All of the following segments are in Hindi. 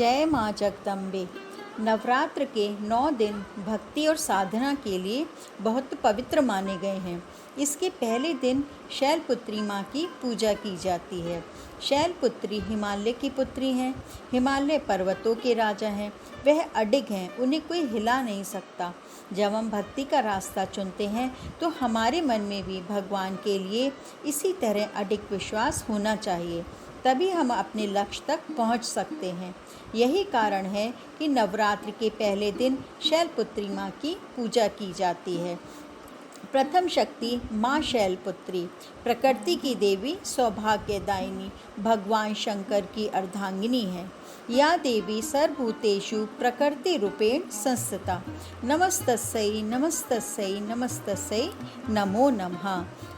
जय माँ जगदम्बे। नवरात्र के 9 दिन भक्ति और साधना के लिए बहुत पवित्र माने गए हैं। इसके पहले दिन शैलपुत्री माँ की पूजा की जाती है। शैलपुत्री हिमालय की पुत्री हैं, हिमालय पर्वतों के राजा हैं। वह अडिग हैं, उन्हें कोई हिला नहीं सकता। जब हम भक्ति का रास्ता चुनते हैं तो हमारे मन में भी भगवान के लिए इसी तरह अडिग विश्वास होना चाहिए, तभी हम अपने लक्ष्य तक पहुंच सकते हैं। यही कारण है कि नवरात्र के पहले दिन शैलपुत्री माँ की पूजा की जाती है। प्रथम शक्ति माँ शैलपुत्री प्रकृति की देवी, सौभाग्यदायिनी, भगवान शंकर की अर्धांगिनी है। या देवी सर्वभूतेषु प्रकृति रूपेण संस्थिता। नमस्तस्यै नमस्तस्यै नमस्तस्यै नमो नमः।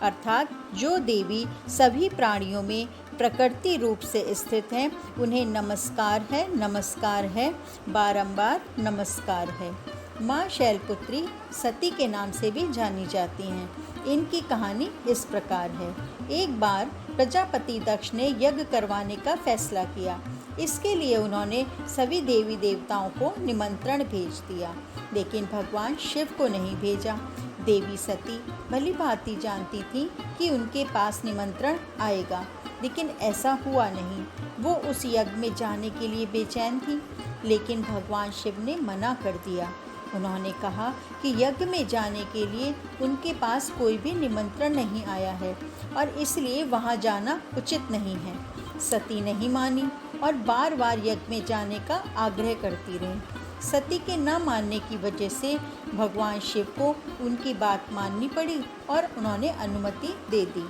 अर्थात जो देवी सभी प्राणियों में प्रकृति रूप से स्थित हैं, उन्हें नमस्कार है, बारंबार नमस्कार है। माँ शैलपुत्री सती के नाम से भी जानी जाती हैं। इनकी कहानी इस प्रकार है। एक बार प्रजापति दक्ष ने यज्ञ करवाने का फैसला किया। इसके लिए उन्होंने सभी देवी देवताओं को निमंत्रण भेज दिया, लेकिन भगवान शिव को नहीं भेजा। देवी सती भली भांति जानती थी कि उनके पास निमंत्रण आएगा, लेकिन ऐसा हुआ नहीं। वो उस यज्ञ में जाने के लिए बेचैन थी, लेकिन भगवान शिव ने मना कर दिया। उन्होंने कहा कि यज्ञ में जाने के लिए उनके पास कोई भी निमंत्रण नहीं आया है और इसलिए वहाँ जाना उचित नहीं है। सती नहीं मानी और बार बार यज्ञ में जाने का आग्रह करती रही। सती के न मानने की वजह से भगवान शिव को उनकी बात माननी पड़ी और उन्होंने अनुमति दे दी।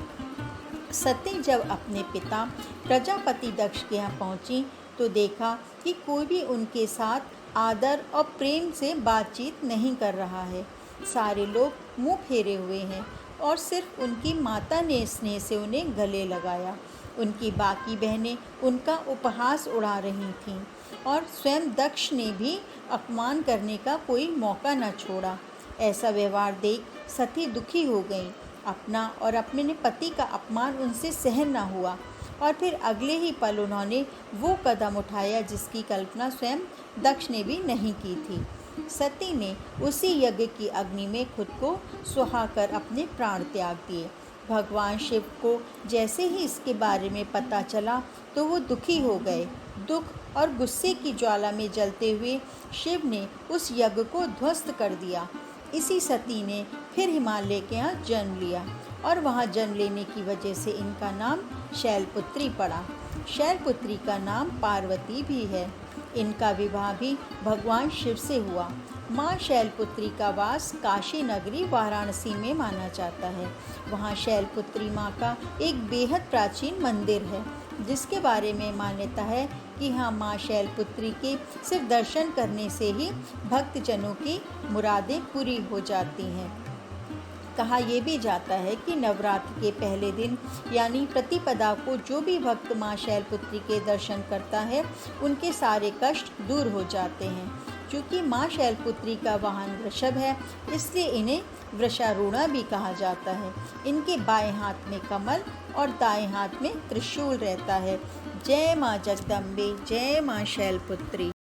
सती जब अपने पिता प्रजापति दक्ष के यहाँ पहुँची तो देखा कि कोई भी उनके साथ आदर और प्रेम से बातचीत नहीं कर रहा है। सारे लोग मुंह फेरे हुए हैं और सिर्फ उनकी माता ने स्नेह से उन्हें गले लगाया। उनकी बाकी बहनें उनका उपहास उड़ा रही थीं और स्वयं दक्ष ने भी अपमान करने का कोई मौका न छोड़ा। ऐसा व्यवहार देख सती दुखी हो गई। अपना और अपने पति का अपमान उनसे सहन न हुआ और फिर अगले ही पल उन्होंने वो कदम उठाया जिसकी कल्पना स्वयं दक्ष ने भी नहीं की थी। सती ने उसी यज्ञ की अग्नि में खुद को सुहाकर अपने प्राण त्याग दिए। भगवान शिव को जैसे ही इसके बारे में पता चला तो वो दुखी हो गए। दुख और गुस्से की ज्वाला में जलते हुए शिव ने उस यज्ञ को ध्वस्त कर दिया। इसी सती ने फिर हिमालय के यहाँ जन्म लिया और वहाँ जन्म लेने की वजह से इनका नाम शैलपुत्री पड़ा। शैलपुत्री का नाम पार्वती भी है। इनका विवाह भी भगवान शिव से हुआ। माँ शैलपुत्री का वास काशी नगरी वाराणसी में माना जाता है। वहाँ शैलपुत्री माँ का एक बेहद प्राचीन मंदिर है, जिसके बारे में मान्यता है कि हाँ, माँ शैलपुत्री के सिर्फ दर्शन करने से ही भक्तजनों की मुरादें पूरी हो जाती हैं। कहा यह भी जाता है कि नवरात्र के पहले दिन यानी प्रतिपदा को जो भी भक्त माँ शैलपुत्री के दर्शन करता है, उनके सारे कष्ट दूर हो जाते हैं। क्योंकि माँ शैलपुत्री का वाहन वृषभ है, इसलिए इन्हें वृषारूढ़ा भी कहा जाता है। इनके बाएं हाथ में कमल और दाएं हाथ में त्रिशूल रहता है। जय माँ जगदम्बे, जय माँ शैलपुत्री।